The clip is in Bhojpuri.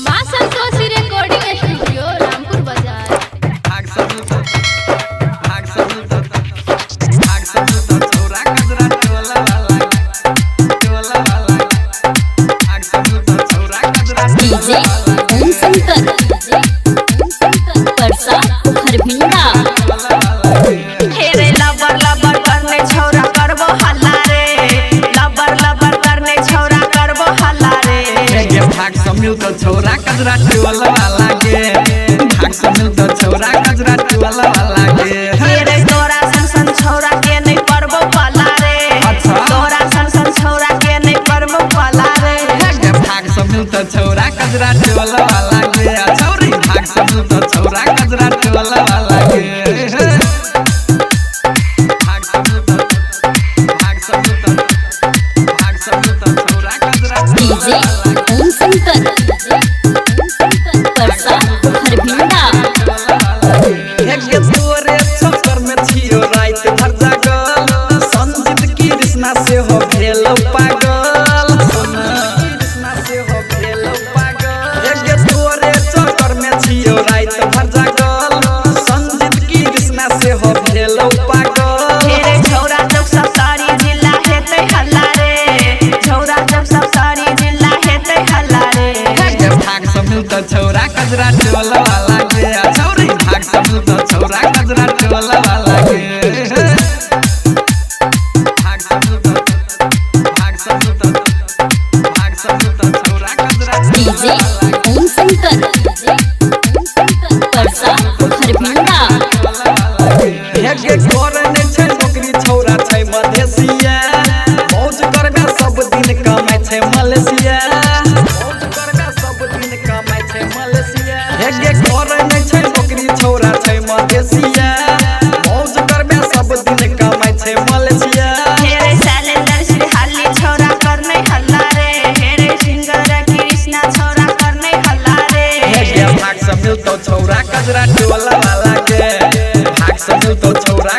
मां संतोषी रिकॉर्डिंग स्टूडियो रामपुर बाजार। भाग सब छोरा कजरा टोला वाला भाग सब छोरा कजरा डीजे ओम शंकर परसा हरभिंडा। हेरे लबर लबर करने छौरा करबो हल्ला रे, लबर लबर करने छौरा करबो हल्ला रे। गे भाग सब छोरा कजरा टोला वाला गे, भाग सब छोरा कजरा टोला वाला गे। हेरे तोरा सन छौरा के नहीं परबो पाला रे, अच्छा। तोरा सन छौरा के नहीं परबो पाला रे। गे भाग सब छोरा कजरा टोला वाला गे, छौरी भाग सब छोरा कजरा टोला वाला गे। भाग सब छोरा कजरा डीजे ओम शंकर परसा हरभिंडा। गे तोरे छकर में छियो रात भर जागल, संजीत की कृष्णा से हो भेल पागल, कृष्णा से हो भेल पागल। गे तोरे छकर में छियो रात भर जागल, संजीत की कृष्णा से हो भेल पागल। हेरे छौरा जब सब सारी जिला हेतै हल्ला रे, छौरा जब सब सारी जिला हेतै हल्ला रे। गे भाग सब छोरा कजरा टोला वाला गे, छौरी भाग सब छोरा कजरा टोला वाला गे। भाग सब छोरा कजरा डीजे ओम शंकर परसा हरभिंडा। गे घर ने छै नौकरी छौरा छै मधेसिया, मौज करबे सब दिन कमाय छै मलेशिया, मौज करबे सब दिन कमाय छै मलेशिया। गे घर ने छै नौकरी छौरा छै मधेसिया, मौज करबे सब दिन कमाय छै मलेशिया। हेरे शैलेंद्र श्रीहाली छौरा करने हल्ला रे, हेरे सिंगर कृष्णा छौरा करने हल्ला रे। गे भाग सब छौरा कजरा टोला वाला गे, भाग सब छौरा